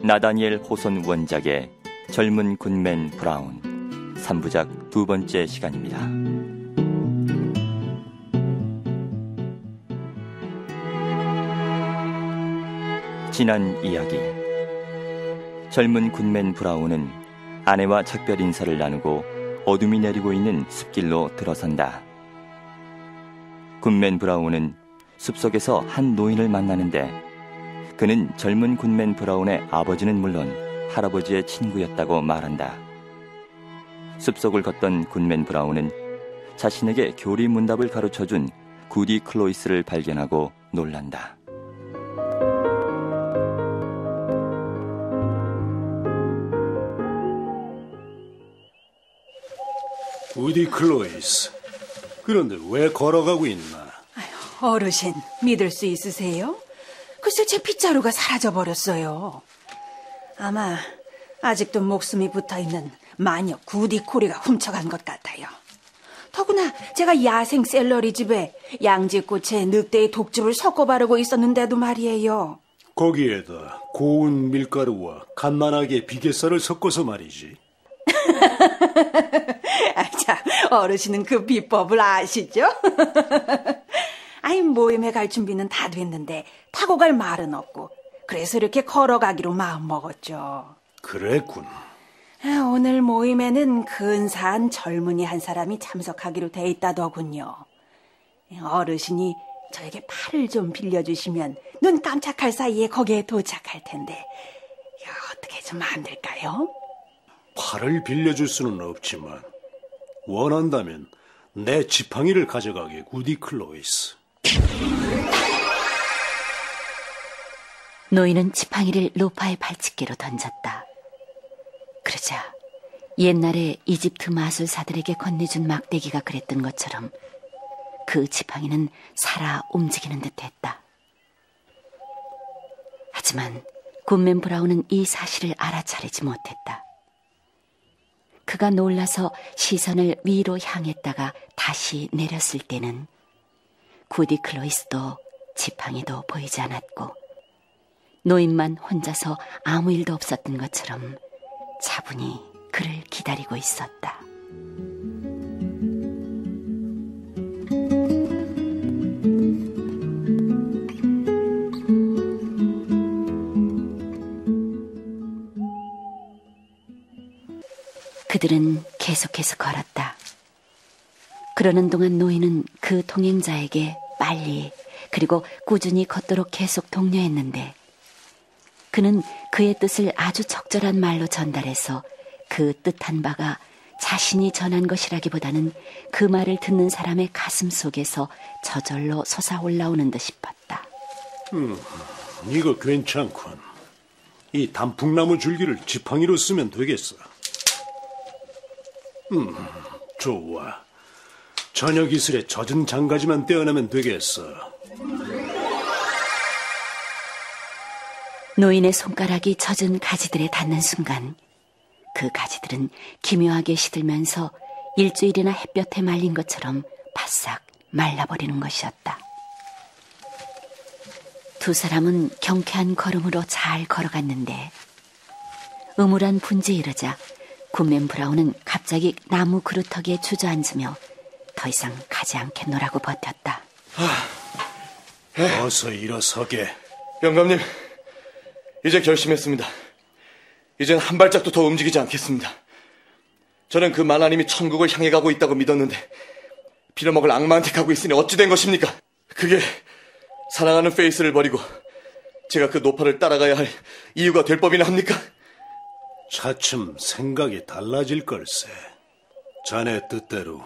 나다니엘 호손 원작의 젊은 굿맨 브라운 3부작 두 번째 시간입니다. 지난 이야기. 젊은 굿맨 브라운은 아내와 작별 인사를 나누고 어둠이 내리고 있는 숲길로 들어선다. 굿맨 브라운은 숲속에서 한 노인을 만나는데 그는 젊은 굿맨 브라운의 아버지는 물론 할아버지의 친구였다고 말한다. 숲속을 걷던 굿맨 브라운은 자신에게 교리 문답을 가르쳐준 구디 클로이스를 발견하고 놀란다. 구디 클로이스, 그런데 왜 걸어가고 있나? 어르신, 믿을 수 있으세요? 글쎄 제 빗자루가 사라져버렸어요. 아마 아직도 목숨이 붙어있는 마녀 구디코리가 훔쳐간 것 같아요. 더구나 제가 야생 샐러리 집에 양지꽃에 늑대의 독즙을 섞어 바르고 있었는데도 말이에요. 거기에다 고운 밀가루와 갓난아기의 비계살을 섞어서 말이지. 자, 어르신은 그 비법을 아시죠? 아이, 모임에 갈 준비는 다 됐는데 타고 갈 말은 없고 그래서 이렇게 걸어가기로 마음먹었죠. 그랬군. 오늘 모임에는 근사한 젊은이 한 사람이 참석하기로 돼 있다더군요. 어르신이 저에게 팔을 좀 빌려주시면 눈 깜짝할 사이에 거기에 도착할 텐데 어떻게 좀 안 될까요? 팔을 빌려줄 수는 없지만 원한다면 내 지팡이를 가져가게, 구디 클로이스. 노인은 지팡이를 로파의 발치기로 던졌다. 그러자 옛날에 이집트 마술사들에게 건네준 막대기가 그랬던 것처럼 그 지팡이는 살아 움직이는 듯했다. 하지만 굿맨 브라운은 이 사실을 알아차리지 못했다. 그가 놀라서 시선을 위로 향했다가 다시 내렸을 때는 구디 클로이스도 지팡이도 보이지 않았고 노인만 혼자서 아무 일도 없었던 것처럼 차분히 그를 기다리고 있었다. 그들은 계속해서 걸었다. 그러는 동안 노인은 그 동행자에게 빨리 그리고 꾸준히 걷도록 계속 독려했는데 그는 그의 뜻을 아주 적절한 말로 전달해서 그 뜻한 바가 자신이 전한 것이라기보다는 그 말을 듣는 사람의 가슴 속에서 저절로 솟아올라오는 듯 싶었다. 이거 괜찮군. 이 단풍나무 줄기를 지팡이로 쓰면 되겠어. 좋아. 저녁 이슬에 젖은 장가지만 떼어내면 되겠어. 노인의 손가락이 젖은 가지들에 닿는 순간 그 가지들은 기묘하게 시들면서 일주일이나 햇볕에 말린 것처럼 바싹 말라버리는 것이었다. 두 사람은 경쾌한 걸음으로 잘 걸어갔는데 음울한 분지에 이르자 굿맨 브라운은 갑자기 나무 그루터기에 주저앉으며 더 이상 가지 않겠노라고 버텼다. 어서 일어서게. 영감님, 이제 결심했습니다. 이젠 한 발짝도 더 움직이지 않겠습니다. 저는 그 만화님이 천국을 향해 가고 있다고 믿었는데 빌어먹을 악마한테 가고 있으니 어찌 된 것입니까? 그게 사랑하는 페이스를 버리고 제가 그 노파를 따라가야 할 이유가 될 법이나 합니까? 차츰 생각이 달라질 걸세. 자네 뜻대로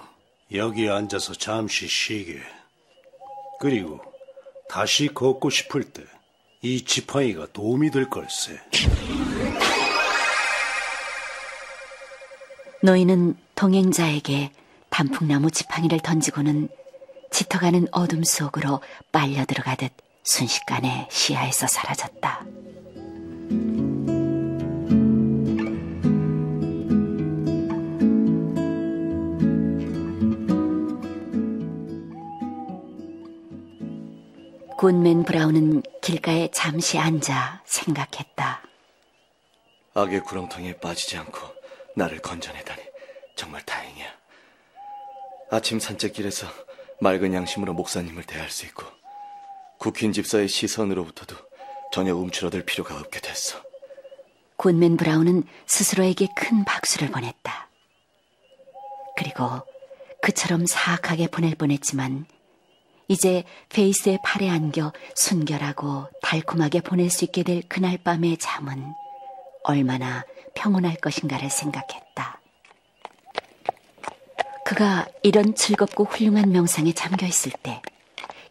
여기 앉아서 잠시 쉬게. 그리고 다시 걷고 싶을 때 이 지팡이가 도움이 될 걸세. 노인은 동행자에게 단풍나무 지팡이를 던지고는 짙어가는 어둠 속으로 빨려 들어가듯 순식간에 시야에서 사라졌다. 굿맨 브라운은 길가에 잠시 앉아 생각했다. 악의 구렁텅이에 빠지지 않고 나를 건져내다니 정말 다행이야. 아침 산책길에서 맑은 양심으로 목사님을 대할 수 있고 국힌 집사의 시선으로부터도 전혀 움츠러들 필요가 없게 됐어. 굿맨 브라운은 스스로에게 큰 박수를 보냈다. 그리고 그처럼 사악하게 보낼 뻔했지만 이제 페이스의 팔에 안겨 순결하고 달콤하게 보낼 수 있게 될 그날 밤의 잠은 얼마나 평온할 것인가를 생각했다. 그가 이런 즐겁고 훌륭한 명상에 잠겨있을 때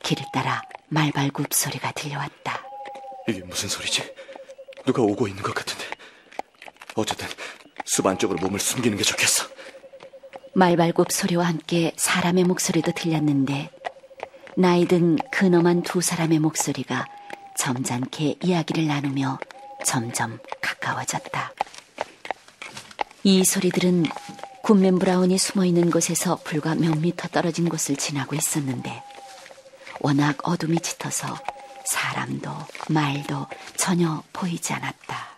길을 따라 말발굽 소리가 들려왔다. 이게 무슨 소리지? 누가 오고 있는 것 같은데. 어쨌든 숲 안쪽으로 몸을 숨기는 게 좋겠어. 말발굽 소리와 함께 사람의 목소리도 들렸는데 나이든 근엄한 두 사람의 목소리가 점잖게 이야기를 나누며 점점 가까워졌다. 이 소리들은 굿맨 브라운이 숨어있는 곳에서 불과 몇 미터 떨어진 곳을 지나고 있었는데 워낙 어둠이 짙어서 사람도 말도 전혀 보이지 않았다.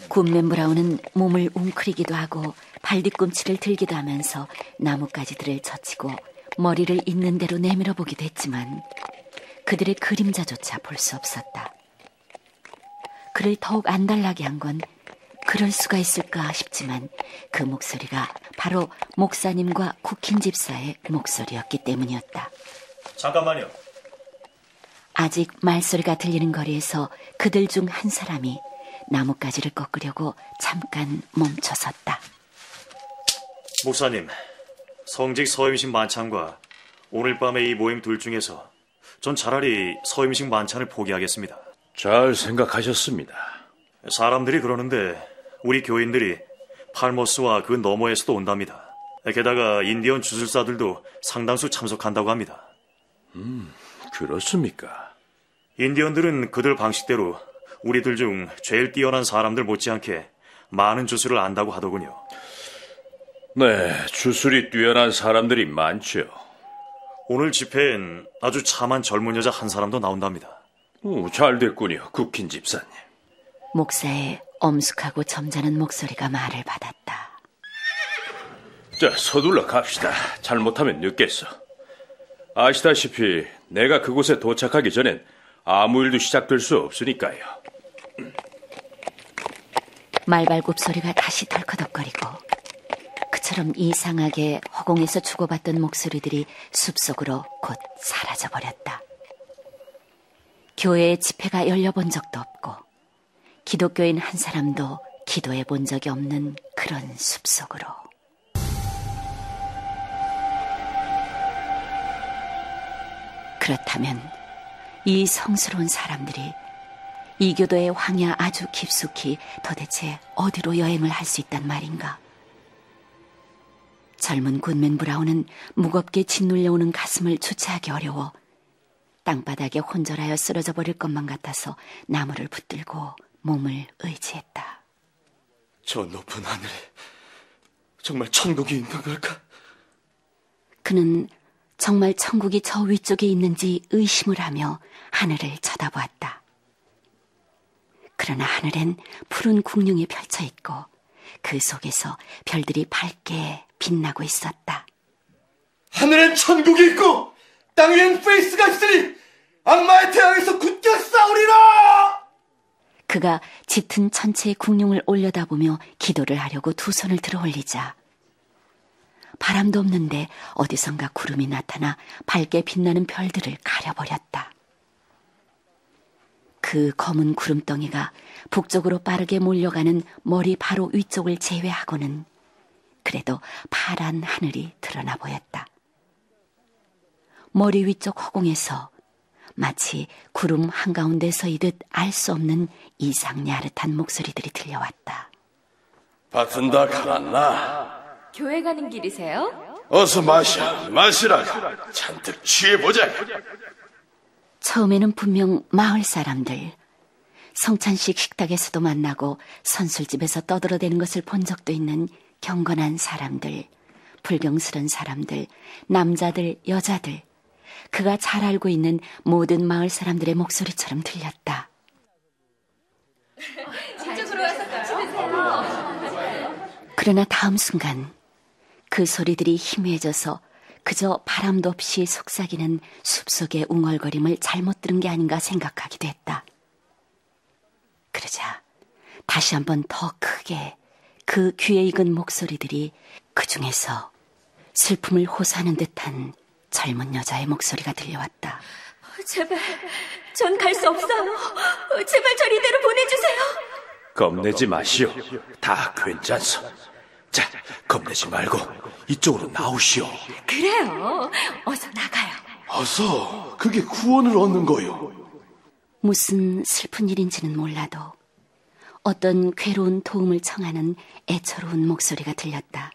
굿맨 브라운은 몸을 웅크리기도 하고 발뒤꿈치를 들기도 하면서 나뭇가지들을 젖히고 머리를 있는 대로 내밀어 보기도 했지만 그들의 그림자조차 볼 수 없었다. 그를 더욱 안달나게 한 건 그럴 수가 있을까 싶지만 그 목소리가 바로 목사님과 국힌 집사의 목소리였기 때문이었다. 잠깐만요. 아직 말소리가 들리는 거리에서 그들 중 한 사람이 나뭇가지를 꺾으려고 잠깐 멈춰섰다. 목사님, 성직 서임식 만찬과 오늘 밤의 이 모임 둘 중에서 전 차라리 서임식 만찬을 포기하겠습니다. 잘 생각하셨습니다. 사람들이 그러는데 우리 교인들이 팔머스와 그 너머에서도 온답니다. 게다가 인디언 주술사들도 상당수 참석한다고 합니다. 그렇습니까? 인디언들은 그들 방식대로 우리들 중 제일 뛰어난 사람들 못지않게 많은 주술을 안다고 하더군요. 네, 주술이 뛰어난 사람들이 많죠. 오늘 집회엔 아주 참한 젊은 여자 한 사람도 나온답니다. 잘 됐군요, 국힌 집사님. 목사의 엄숙하고 점잖은 목소리가 말을 받았다. 자, 서둘러 갑시다. 잘못하면 늦겠어. 아시다시피 내가 그곳에 도착하기 전엔 아무 일도 시작될 수 없으니까요. 말발굽 소리가 다시 덜커덕거리고 그처럼 이상하게 허공에서 주고받던 목소리들이 숲속으로 곧 사라져버렸다. 교회의 집회가 열려본 적도 없고 기독교인 한 사람도 기도해 본 적이 없는 그런 숲속으로. 그렇다면 이 성스러운 사람들이 이 교도의 황야 아주 깊숙이 도대체 어디로 여행을 할 수 있단 말인가? 젊은 굿맨 브라운은 무겁게 짓눌려오는 가슴을 주체하기 어려워 땅바닥에 혼절하여 쓰러져 버릴 것만 같아서 나무를 붙들고 몸을 의지했다. 저 높은 하늘에 정말 천국이 있는 걸까? 그는 정말 천국이 저 위쪽에 있는지 의심을 하며 하늘을 쳐다보았다. 그러나 하늘엔 푸른 궁룡이 펼쳐있고 그 속에서 별들이 밝게 빛나고 있었다. 하늘엔 천국이 있고 땅 위엔 페이스가 있으니 악마의 태양에서 굳게 싸우리라! 그가 짙은 천체의 궁룡을 올려다보며 기도를 하려고 두 손을 들어 올리자 바람도 없는데 어디선가 구름이 나타나 밝게 빛나는 별들을 가려버렸다. 그 검은 구름덩이가 북쪽으로 빠르게 몰려가는 머리 바로 위쪽을 제외하고는 그래도 파란 하늘이 드러나 보였다. 머리 위쪽 허공에서 마치 구름 한가운데 서이듯 알 수 없는 이상 야릇한 목소리들이 들려왔다. 밭은 다 갈았나? 교회 가는 길이세요? 어서 마시라고. 잔뜩 취해보자. 처음에는 분명 마을 사람들, 성찬식 식탁에서도 만나고 선술집에서 떠들어대는 것을 본 적도 있는 경건한 사람들, 불경스런 사람들, 남자들, 여자들, 그가 잘 알고 있는 모든 마을 사람들의 목소리처럼 들렸다. 이쪽으로 그러나 다음 순간 그 소리들이 희미해져서 그저 바람도 없이 속삭이는 숲속의 웅얼거림을 잘못 들은 게 아닌가 생각하기도 했다. 그러자 다시 한번 더 크게 그 귀에 익은 목소리들이 그 중에서 슬픔을 호소하는 듯한 젊은 여자의 목소리가 들려왔다. 제발, 전 갈 수 없어요. 제발 절 이대로 보내주세요. 겁내지 마시오. 다 괜찮소. 자, 겁내지 말고 이쪽으로 나오시오. 그래요. 어서 나가요. 어서 그게 구원을 얻는 거요. 무슨 슬픈 일인지는 몰라도 어떤 괴로운 도움을 청하는 애처로운 목소리가 들렸다.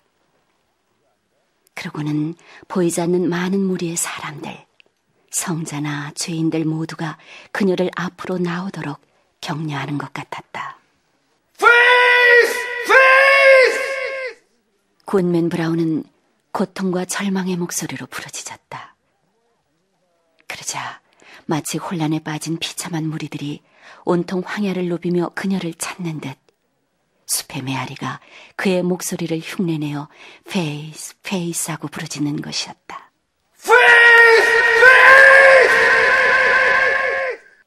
그러고는 보이지 않는 많은 무리의 사람들, 성자나 죄인들 모두가 그녀를 앞으로 나오도록 격려하는 것 같았다. 굿맨 브라운은 고통과 절망의 목소리로 부르짖었다. 그러자 마치 혼란에 빠진 비참한 무리들이 온통 황야를 누비며 그녀를 찾는 듯 숲의 메아리가 그의 목소리를 흉내내어 페이스, 페이스 하고 부르짖는 것이었다.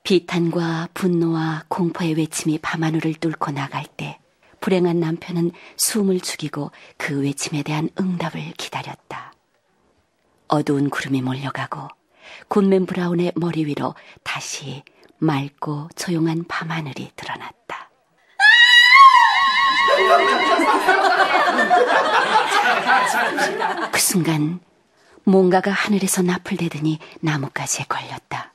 비탄과 분노와 공포의 외침이 밤하늘을 뚫고 나갈 때 불행한 남편은 숨을 죽이고 그 외침에 대한 응답을 기다렸다. 어두운 구름이 몰려가고 굿맨 브라운의 머리 위로 다시 맑고 조용한 밤하늘이 드러났다. 그 순간 뭔가가 하늘에서 나풀대더니 나뭇가지에 걸렸다.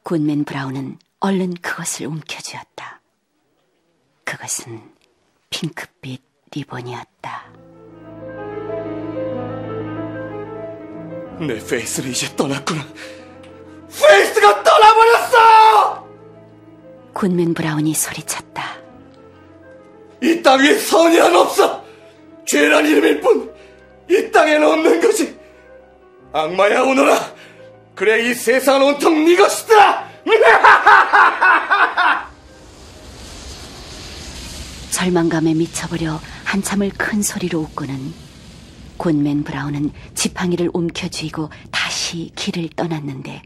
굿맨 브라운은 얼른 그것을 움켜쥐었다. 그것은 핑크빛 리본이었다. 내 페이스는 이제 떠났구나. 페이스가 떠나버렸어! 굿맨 브라운이 소리쳤다. 이 땅 위에 선이란 없어. 죄란 이름일 뿐 이 땅에는 없는 거지. 악마야 오너라. 그래 이 세상은 온통 네 것이다. 절망감에 미쳐버려 한참을 큰 소리로 웃고는 굿맨 브라운은 지팡이를 움켜쥐고 다시 길을 떠났는데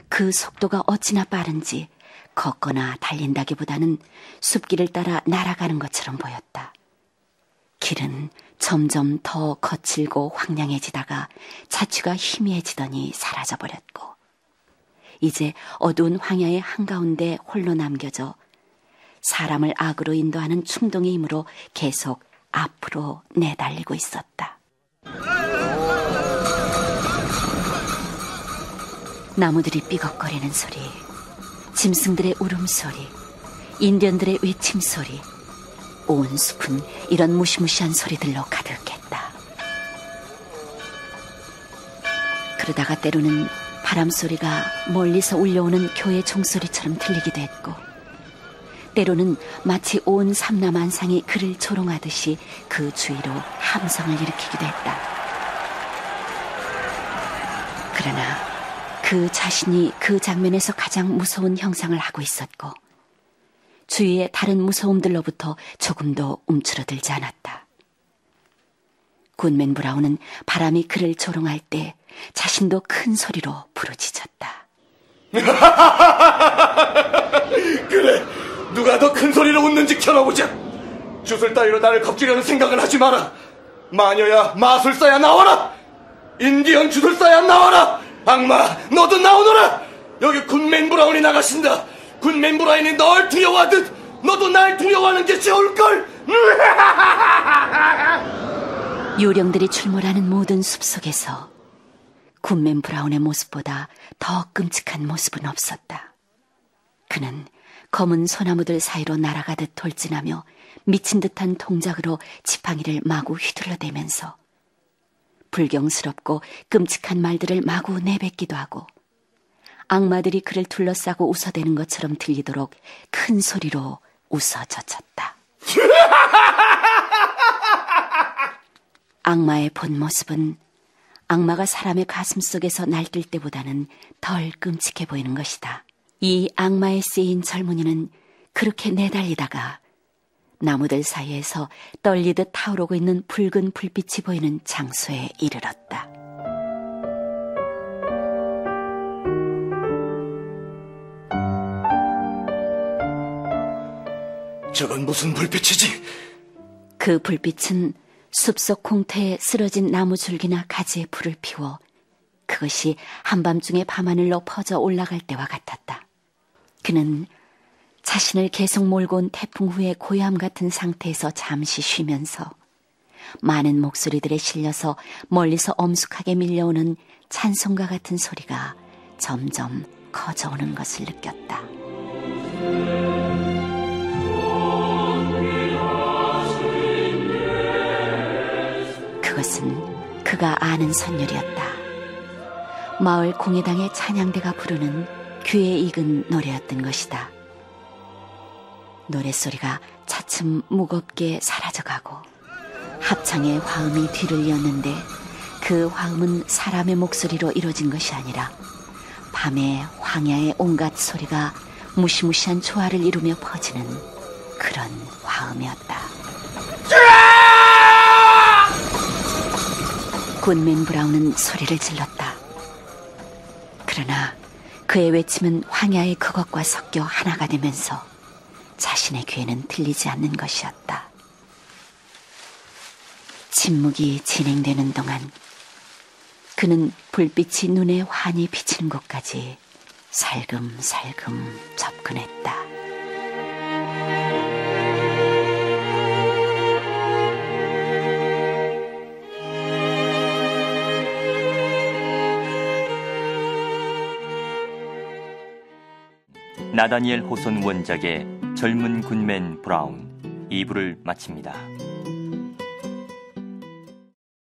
그 속도가 어찌나 빠른지 걷거나 달린다기보다는 숲길을 따라 날아가는 것처럼 보였다. 길은 점점 더 거칠고 황량해지다가 자취가 희미해지더니 사라져버렸고 이제 어두운 황야의 한가운데 홀로 남겨져 사람을 악으로 인도하는 충동의 힘으로 계속 앞으로 내달리고 있었다. 나무들이 삐걱거리는 소리, 짐승들의 울음소리, 인디언들의 외침소리, 온 숲은 이런 무시무시한 소리들로 가득했다. 그러다가 때로는 바람소리가 멀리서 울려오는 교회 종소리처럼 들리기도 했고 때로는 마치 온 삼라만상이 그를 조롱하듯이 그 주위로 함성을 일으키기도 했다. 그러나 그 자신이 그 장면에서 가장 무서운 형상을 하고 있었고 주위의 다른 무서움들로부터 조금도 움츠러들지 않았다. 굿맨 브라운은 바람이 그를 조롱할 때 자신도 큰 소리로 부르짖었다. 그래, 누가 더 큰 소리로 웃는지 겨뤄보자. 주술 따위로 나를 겁주려는 생각은 하지 마라. 마녀야, 마술사야 나와라. 인디언 주술사야 나와라. 악마, 너도 나오너라. 여기 굿맨 브라운이 나가신다. 굿맨 브라운이 널 두려워하듯 너도 날 두려워하는 게 좋을걸. 요령들이 출몰하는 모든 숲속에서 굿맨 브라운의 모습보다 더 끔찍한 모습은 없었다. 그는 검은 소나무들 사이로 날아가듯 돌진하며 미친 듯한 동작으로 지팡이를 마구 휘둘러대면서 불경스럽고 끔찍한 말들을 마구 내뱉기도 하고 악마들이 그를 둘러싸고 웃어대는 것처럼 들리도록 큰 소리로 웃어젖혔다. 악마의 본 모습은 악마가 사람의 가슴 속에서 날뛸 때보다는 덜 끔찍해 보이는 것이다. 이 악마에 쓰인 젊은이는 그렇게 내달리다가 나무들 사이에서 떨리듯 타오르고 있는 붉은 불빛이 보이는 장소에 이르렀다. 저건 무슨 불빛이지? 그 불빛은 숲속 공터에 쓰러진 나무 줄기나 가지에 불을 피워 그것이 한밤중에 밤하늘로 퍼져 올라갈 때와 같았다. 그는 자신을 계속 몰고 온 태풍 후의 고요함 같은 상태에서 잠시 쉬면서 많은 목소리들에 실려서 멀리서 엄숙하게 밀려오는 찬송가 같은 소리가 점점 커져오는 것을 느꼈다. 그것은 그가 아는 선율이었다. 마을 공회당의 찬양대가 부르는 귀에 익은 노래였던 것이다. 노랫소리가 차츰 무겁게 사라져가고 합창의 화음이 뒤를 이었는데 그 화음은 사람의 목소리로 이루어진 것이 아니라 밤의 황야의 온갖 소리가 무시무시한 조화를 이루며 퍼지는 그런 화음이었다. 굿맨 브라운은 소리를 질렀다. 그러나 그의 외침은 황야의 그것과 섞여 하나가 되면서 자신의 귀에는 들리지 않는 것이었다. 침묵이 진행되는 동안 그는 불빛이 눈에 환히 비치는 곳까지 살금살금 접근했다. 나다니엘 호손 원작의 젊은 굿맨 브라운 2부를 마칩니다.